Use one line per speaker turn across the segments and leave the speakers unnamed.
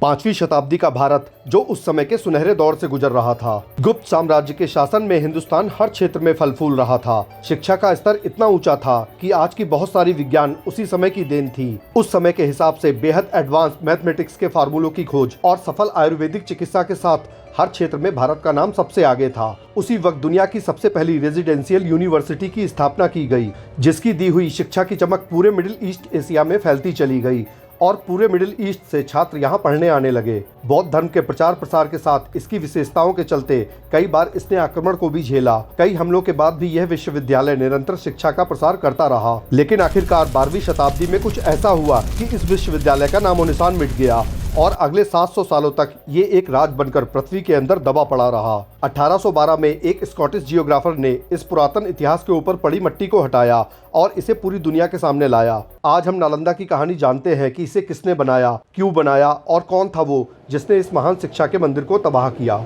5वीं शताब्दी का भारत जो उस समय के सुनहरे दौर से गुजर रहा था। गुप्त साम्राज्य के शासन में हिंदुस्तान हर क्षेत्र में फल फूल रहा था। शिक्षा का स्तर इतना ऊंचा था कि आज की बहुत सारी विज्ञान उसी समय की देन थी। उस समय के हिसाब से बेहद एडवांस मैथमेटिक्स के फार्मूलों की खोज और सफल आयुर्वेदिक चिकित्सा के साथ हर क्षेत्र में भारत का नाम सबसे आगे था। उसी वक्त दुनिया की सबसे पहली रेजिडेंशियल यूनिवर्सिटी की स्थापना की गई, जिसकी दी हुई शिक्षा की चमक पूरे मिडिल ईस्ट एशिया में फैलती चली गई और पूरे मिडिल ईस्ट से छात्र यहाँ पढ़ने आने लगे। बौद्ध धर्म के प्रचार प्रसार के साथ इसकी विशेषताओं के चलते कई बार इसने आक्रमण को भी झेला। कई हमलों के बाद भी यह विश्वविद्यालय निरंतर शिक्षा का प्रसार करता रहा, लेकिन आखिरकार 12वीं शताब्दी में कुछ ऐसा हुआ कि इस विश्वविद्यालय का नामो निशान मिट गया और अगले 700 सालों तक ये एक राज बनकर पृथ्वी के अंदर दबा पड़ा रहा। 1812 में एक स्कॉटिश जियोग्राफर ने इस पुरातन इतिहास के ऊपर पड़ी मट्टी को हटाया और इसे पूरी दुनिया के सामने लाया। आज हम नालंदा की कहानी जानते हैं कि इसे किसने बनाया, क्यों बनाया और कौन था वो जिसने इस महान शिक्षा के मंदिर को तबाह किया।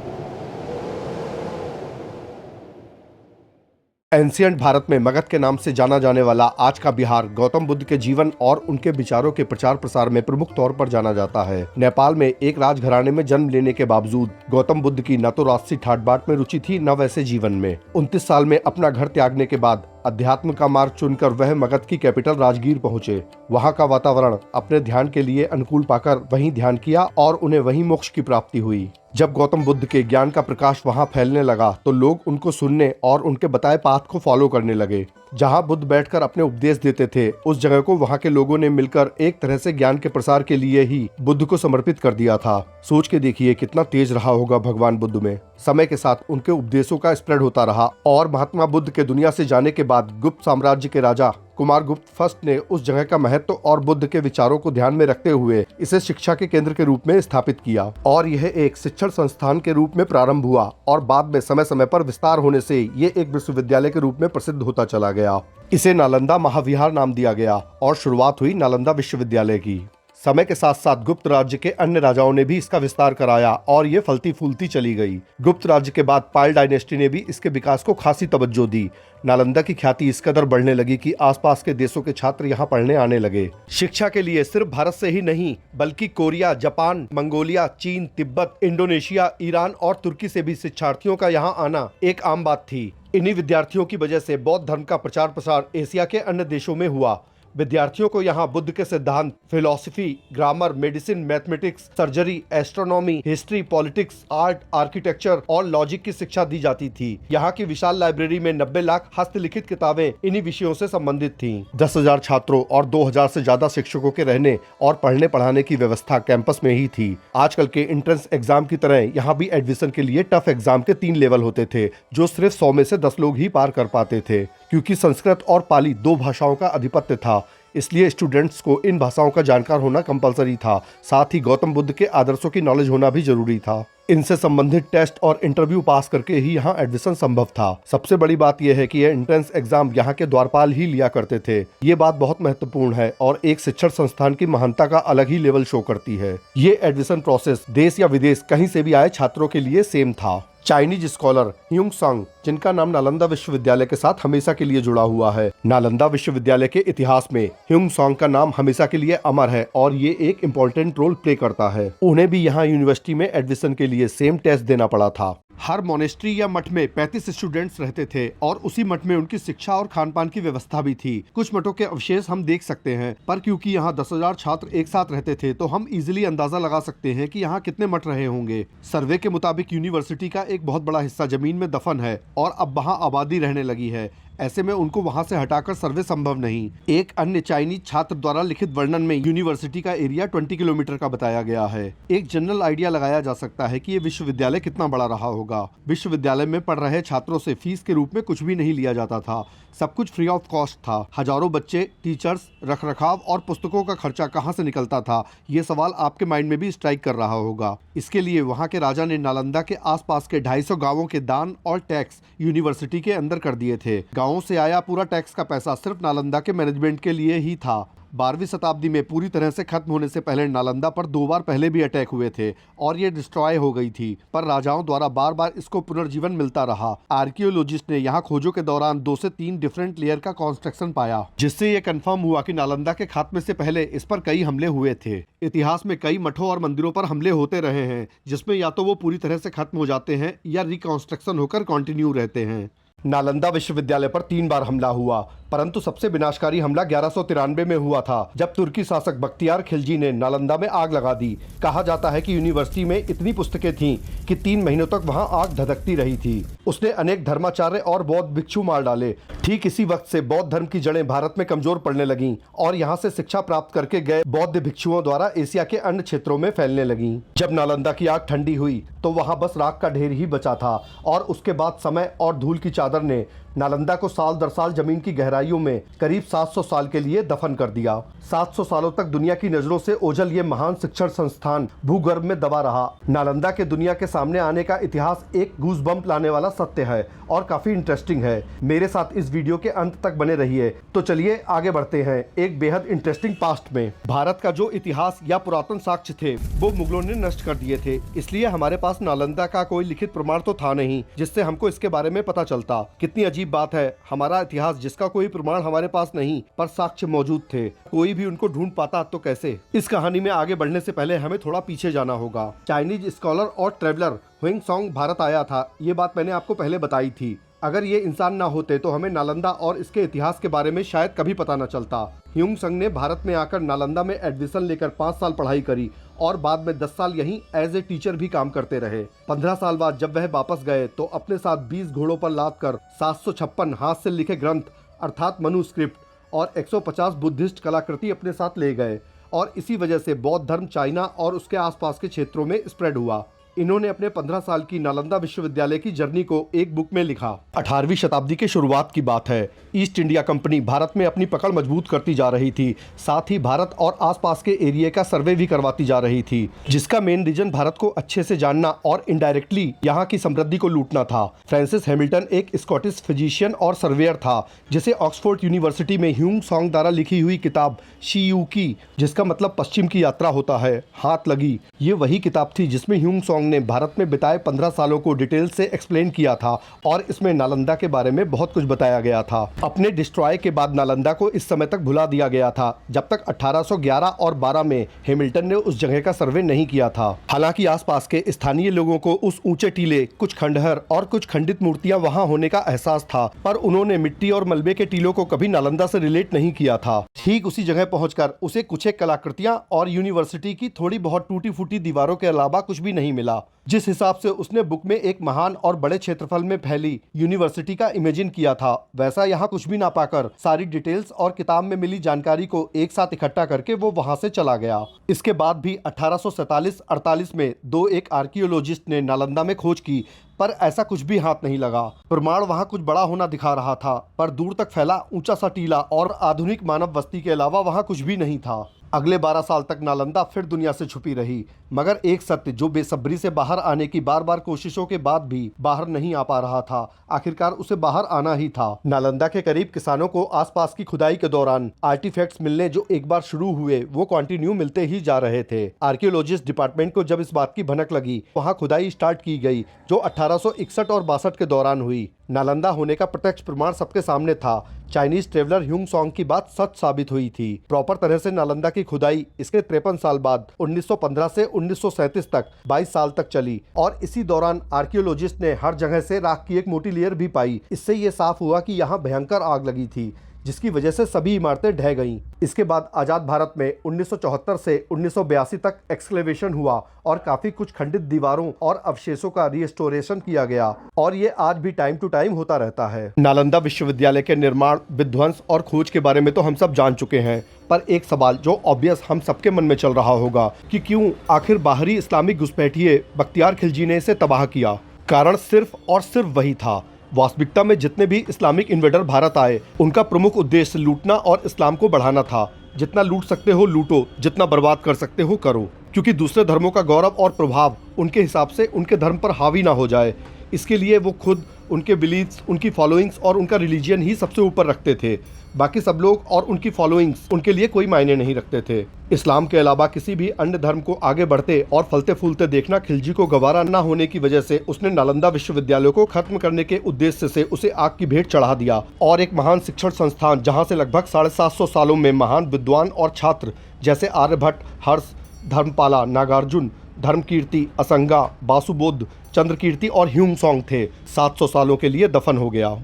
एंशिएंट भारत में मगध के नाम से जाना जाने वाला आज का बिहार गौतम बुद्ध के जीवन और उनके विचारों के प्रचार प्रसार में प्रमुख तौर पर जाना जाता है। नेपाल में एक राजघराने में जन्म लेने के बावजूद गौतम बुद्ध की न तो राजसी ठाट बाट में रुचि थी, न वैसे जीवन में। 29 साल में अपना घर त्यागने के बाद अध्यात्म का मार्ग चुनकर वह मगध की कैपिटल राजगीर पहुंचे। वहां का वातावरण अपने ध्यान के लिए अनुकूल पाकर वहीं ध्यान किया और उन्हें वहीं मोक्ष की प्राप्ति हुई। जब गौतम बुद्ध के ज्ञान का प्रकाश वहां फैलने लगा तो लोग उनको सुनने और उनके बताए पाथ को फॉलो करने लगे। जहां बुद्ध बैठकर अपने उपदेश देते थे, उस जगह को वहां के लोगों ने मिलकर एक तरह से ज्ञान के प्रसार के लिए ही बुद्ध को समर्पित कर दिया था। सोच के देखिए कितना तेज रहा होगा भगवान बुद्ध में। समय के साथ उनके उपदेशों का स्प्रेड होता रहा और महात्मा बुद्ध के दुनिया से जाने के बाद गुप्त साम्राज्य के राजा कुमार गुप्त फर्स्ट ने उस जगह का महत्व और बुद्ध के विचारों को ध्यान में रखते हुए इसे शिक्षा के केंद्र के रूप में स्थापित किया और यह एक शिक्षण संस्थान के रूप में प्रारंभ हुआ और बाद में समय समय पर विस्तार होने से ये एक विश्वविद्यालय के रूप में प्रसिद्ध होता चला गया। इसे नालंदा महाविहार नाम दिया गया और शुरुआत हुई नालंदा विश्वविद्यालय की। समय के साथ साथ गुप्त राज्य के अन्य राजाओं ने भी इसका विस्तार कराया और ये फलती फूलती चली गई। गुप्त राज्य के बाद पाल डायनेस्टी ने भी इसके विकास को खासी तवज्जो दी। नालंदा की ख्याति इस कदर बढ़ने लगी कि आसपास के देशों के छात्र यहाँ पढ़ने आने लगे। शिक्षा के लिए सिर्फ भारत से ही नहीं बल्कि कोरिया, जापान, मंगोलिया, चीन, तिब्बत, इंडोनेशिया, ईरान और तुर्की से भी शिक्षार्थियों का यहाँ आना एक आम बात थी। इन्हीं विद्यार्थियों की वजह से बौद्ध धर्म का प्रचार प्रसार एशिया के अन्य देशों में हुआ। विद्यार्थियों को यहाँ बुद्ध के सिद्धांत, philosophy, grammar, medicine, mathematics, surgery, astronomy, history, politics, art, architecture और लॉजिक की शिक्षा दी जाती थी। यहाँ की विशाल लाइब्रेरी में 90 लाख हस्तलिखित किताबें इन्हीं विषयों से संबंधित थीं। 10,000 छात्रों और 2,000 से ज्यादा शिक्षकों के रहने और पढ़ने पढ़ाने की व्यवस्था कैंपस में ही थी। आजकल के एंट्रेंस एग्जाम की तरह यहाँ भी एडमिशन के लिए टफ एग्जाम के 3 लेवल होते थे, जो सिर्फ 100 में से 10 लोग ही पार कर पाते थे। क्योंकि संस्कृत और पाली 2 भाषाओं का आधिपत्य था, इसलिए स्टूडेंट्स को इन भाषाओं का जानकार होना कंपलसरी था। साथ ही गौतम बुद्ध के आदर्शों की नॉलेज होना भी जरूरी था। इनसे संबंधित टेस्ट और इंटरव्यू पास करके ही यहाँ एडमिशन संभव था। सबसे बड़ी बात यह है कि यह एंट्रेंस एग्जाम यहाँ के द्वारपाल ही लिया करते थे। ये बात बहुत महत्वपूर्ण है और एक शिक्षण संस्थान की महानता का अलग ही लेवल शो करती है। ये एडमिशन प्रोसेस देश या विदेश कहीं से भी आए छात्रों के लिए सेम था। चाइनीज स्कॉलर ह्यूंग सांग, जिनका नाम नालंदा विश्वविद्यालय के साथ हमेशा के लिए जुड़ा हुआ है। नालंदा विश्वविद्यालय के इतिहास में ह्यूंग सांग का नाम हमेशा के लिए अमर है और ये एक इम्पोर्टेंट रोल प्ले करता है। उन्हें भी यहाँ यूनिवर्सिटी में एडमिशन के लिए सेम टेस्ट देना पड़ा था। हर मोनेस्ट्री या मठ में 35 स्टूडेंट्स रहते थे और उसी मठ में उनकी शिक्षा और खान पान की व्यवस्था भी थी। कुछ मठों के अवशेष हम देख सकते हैं, पर क्योंकि यहाँ 10,000 छात्र एक साथ रहते थे तो हम इजीली अंदाजा लगा सकते हैं कि यहाँ कितने मठ रहे होंगे। सर्वे के मुताबिक यूनिवर्सिटी का एक बहुत बड़ा हिस्सा जमीन में दफन है और अब वहाँ आबादी रहने लगी है। ऐसे में उनको वहां से हटाकर सर्वे संभव नहीं। एक अन्य चाइनीज छात्र द्वारा लिखित वर्णन में यूनिवर्सिटी का एरिया 20 किलोमीटर का बताया गया है। एक जनरल आइडिया लगाया जा सकता है कि ये विश्वविद्यालय कितना बड़ा रहा होगा। विश्वविद्यालय में पढ़ रहे छात्रों से फीस के रूप में कुछ भी नहीं लिया जाता था। सब कुछ फ्री ऑफ कॉस्ट था। हजारों बच्चे, टीचर्स, रखरखाव और पुस्तकों का खर्चा कहाँ से निकलता था, ये सवाल आपके माइंड में भी स्ट्राइक कर रहा होगा। इसके लिए वहाँ के राजा ने नालंदा के आसपास के 250 गांवों के दान और टैक्स यूनिवर्सिटी के अंदर कर दिए थे। गांवों से आया पूरा टैक्स का पैसा सिर्फ नालंदा के मैनेजमेंट के लिए ही था। 12वीं शताब्दी में पूरी तरह से खत्म होने से पहले नालंदा पर 2 बार पहले भी अटैक हुए थे और ये डिस्ट्रॉय हो गई थी, पर राजाओं द्वारा बार बार इसको पुनर्जीवन मिलता रहा। आर्कियोलॉजिस्ट ने यहाँ खोजों के दौरान 2 से 3 डिफरेंट लेयर का कंस्ट्रक्शन पाया, जिससे ये कंफर्म हुआ कि नालंदा के खात्मे से पहले इस पर कई हमले हुए थे। इतिहास में कई मठों और मंदिरों पर हमले होते रहे हैं, जिसमें या तो वो पूरी तरह से खत्म हो जाते हैं या रिकंस्ट्रक्शन होकर कंटिन्यू रहते हैं। नालंदा विश्वविद्यालय पर 3 बार हमला हुआ, परंतु सबसे विनाशकारी हमला 1193 में हुआ था, जब तुर्की शासक बख्तियार खिलजी ने नालंदा में आग लगा दी। कहा जाता है कि यूनिवर्सिटी में इतनी पुस्तकें थीं कि 3 महीनों तक वहां आग धधकती रही थी। उसने अनेक धर्माचार्य और बौद्ध भिक्षु मार डाले। ठीक इसी वक्त से बौद्ध धर्म की जड़ें भारत में कमजोर पड़ने लगीं और यहाँ से शिक्षा प्राप्त करके गए बौद्ध भिक्षुओं द्वारा एशिया के अन्य क्षेत्रों में फैलने लगीं। जब नालंदा की आग ठंडी हुई तो वहाँ बस राख का ढेर ही बचा था और उसके बाद समय और धूल की चादर ने नालंदा को साल दर साल जमीन की गहराइयों में करीब 700 साल के लिए दफन कर दिया। 700 सालों तक दुनिया की नजरों से ओझल ये महान शिक्षण संस्थान भूगर्भ में दबा रहा। नालंदा के दुनिया के सामने आने का इतिहास एक गूज़बम्प लाने वाला सत्य है और काफी इंटरेस्टिंग है। मेरे साथ इस वीडियो के अंत तक बने रहिए। तो चलिए आगे बढ़ते हैं एक बेहद इंटरेस्टिंग पास्ट में। भारत का जो इतिहास या पुरातन साक्ष्य थे वो मुगलों ने नष्ट कर दिए थे, इसलिए हमारे पास नालंदा का कोई लिखित प्रमाण तो था नहीं जिससे हमको इसके बारे में पता चलता। कितनी अजीब बात है, हमारा इतिहास जिसका कोई प्रमाण हमारे पास नहीं पर साक्ष्य मौजूद थे, कोई भी उनको ढूंढ पाता तो कैसे। इस कहानी में आगे बढ़ने से पहले हमें थोड़ा पीछे जाना होगा। चाइनीज स्कॉलर और ट्रेवलर ह्वेंगसॉन्ग भारत आया था, ये बात मैंने आपको पहले बताई थी। अगर ये इंसान ना होते तो हमें नालंदा और इसके इतिहास के बारे में शायद कभी पता न चलता। ह्वेंगसॉन्ग ने भारत में आकर नालंदा में एडमिशन लेकर 5 साल पढ़ाई करी और बाद में 10 साल यहीं एज ए टीचर भी काम करते रहे। 15 साल बाद जब वह वापस गए तो अपने साथ 20 घोड़ों पर लाद कर 756 हाथ से लिखे ग्रंथ अर्थात मनुस्क्रिप्ट और 150 बुद्धिस्ट कलाकृति अपने साथ ले गए और इसी वजह से बौद्ध धर्म चाइना और उसके आसपास के क्षेत्रों में स्प्रेड हुआ। इन्होंने अपने 15 साल की नालंदा विश्वविद्यालय की जर्नी को एक बुक में लिखा। 18वीं शताब्दी के शुरुआत की बात है। ईस्ट इंडिया कंपनी भारत में अपनी पकड़ मजबूत करती जा रही थी, साथ ही भारत और आसपास के एरिया का सर्वे भी करवाती जा रही थी, जिसका मेन रीजन भारत को अच्छे से जानना और इनडायरेक्टली यहाँ की समृद्धि को लूटना था। फ्रांसिस हैमिल्टन एक स्कॉटिश फिजिशियन और सर्वेयर था, जिसे ऑक्सफोर्ड यूनिवर्सिटी में ह्वेंगसॉन्ग द्वारा लिखी हुई किताब शियुकी, जिसका मतलब पश्चिम की यात्रा होता है, हाथ लगी। ये वही किताब थी जिसमें ह्वेंगसॉन्ग ने भारत में बिताए 15 सालों को डिटेल से एक्सप्लेन किया था और इसमें नालंदा के बारे में बहुत कुछ बताया गया था। अपने डिस्ट्रॉय के बाद नालंदा को इस समय तक भुला दिया गया था जब तक 1811 और 12 में हैमिल्टन ने उस जगह का सर्वे नहीं किया था। हालांकि आसपास के स्थानीय लोगों को उस ऊंचे टीले, कुछ खंडहर और कुछ खंडित मूर्तियां वहां होने का एहसास था, पर उन्होंने मिट्टी और मलबे के टीलों को कभी नालंदा से रिलेट नहीं किया था। ठीक उसी जगह पहुंचकर उसे कुछ एक कलाकृतियां और यूनिवर्सिटी की थोड़ी बहुत टूटी फूटी दीवारों के अलावा कुछ भी नहीं मिला। जिस हिसाब से उसने बुक में एक महान और बड़े क्षेत्रफल में फैली यूनिवर्सिटी का इमेजिन किया था, वैसा यहाँ कुछ भी ना पाकर सारी डिटेल्स और किताब में मिली जानकारी को एक साथ इकट्ठा करके वो वहां से चला गया। इसके बाद भी 1847-48 में एक आर्कियोलॉजिस्ट ने नालंदा में खोज की, पर ऐसा कुछ भी हाथ नहीं लगा। प्रमाण वहां कुछ बड़ा होना दिखा रहा था, पर दूर तक फैला ऊंचा सा टीला और आधुनिक मानव बस्ती के अलावा वहां कुछ भी नहीं था। अगले 12 साल तक नालंदा फिर दुनिया से छुपी रही, मगर एक सत्य जो बेसब्री से बाहर आने की बार बार कोशिशों के बाद भी बाहर नहीं आ पा रहा था, आखिरकार उसे बाहर आना ही था। नालंदा के करीब किसानों को आसपास की खुदाई के दौरान आर्टिफैक्ट्स मिलने जो एक बार शुरू हुए वो कंटिन्यू मिलते ही जा रहे थे। आर्कियोलॉजिस्ट डिपार्टमेंट को जब इस बात की भनक लगी, वहाँ खुदाई स्टार्ट की गई जो 1861 और 62 के दौरान हुई। नालंदा होने का प्रत्यक्ष प्रमाण सबके सामने था। चाइनीज ट्रेवलर ह्वेंगसॉन्ग की बात सच साबित हुई थी। प्रॉपर तरह से नालंदा की खुदाई इसके 53 साल बाद 1915 से 1937 तक 22 साल तक चली और इसी दौरान आर्कियोलॉजिस्ट ने हर जगह से राख की एक मोटी लेयर भी पाई। इससे ये साफ हुआ कि यहाँ भयंकर आग लगी थी, जिसकी वजह से सभी इमारतें ढह गईं। इसके बाद आज़ाद भारत में 1974 से 1982 तक एक्सक्लेवेशन हुआ और काफ़ी कुछ खंडित दीवारों और अवशेषों का रिस्टोरेशन किया गया और ये आज भी टाइम टू टाइम होता रहता है। नालंदा विश्वविद्यालय के निर्माण, विध्वंस और खोज के बारे में तो हम सब जान चुके हैं, पर एक सवाल जो ऑब्वियस हम सबके मन में चल रहा होगा कि क्यों आखिर बाहरी इस्लामिक घुसपैठिए बख्तियार खिलजी ने इसे तबाह किया। कारण सिर्फ और सिर्फ वही था। वास्तविकता में जितने भी इस्लामिक इन्वेडर भारत आए, उनका प्रमुख उद्देश्य लूटना और इस्लाम को बढ़ाना था। जितना लूट सकते हो लूटो, जितना बर्बाद कर सकते हो करो, क्योंकि दूसरे धर्मों का गौरव और प्रभाव उनके हिसाब से उनके धर्म पर हावी ना हो जाए। इसके लिए वो खुद उनके बिलीव्स, उनकी फॉलोइंग्स और उनका रिलीजियन ही सबसे ऊपर रखते थे। बाकी सब लोग और उनकी फॉलोइंग्स उनके लिए कोई मायने नहीं रखते थे। इस्लाम के अलावा किसी भी अन्य धर्म को आगे बढ़ते और फलते फूलते देखना खिलजी को गवारा न होने की वजह से उसने नालंदा विश्वविद्यालय को खत्म करने के उद्देश्य से उसे आग की भेंट चढ़ा दिया और एक महान शिक्षण संस्थान जहां से लगभग 750 सालों में महान विद्वान और छात्र जैसे आर्यभट्ट, हर्ष, धर्मपाला, नागार्जुन, धर्मकीर्ति, असंगा, बासुबोध, चंद्रकीर्ति और ह्यूम सॉन्ग थे, 700 सालों के लिए दफन हो गया।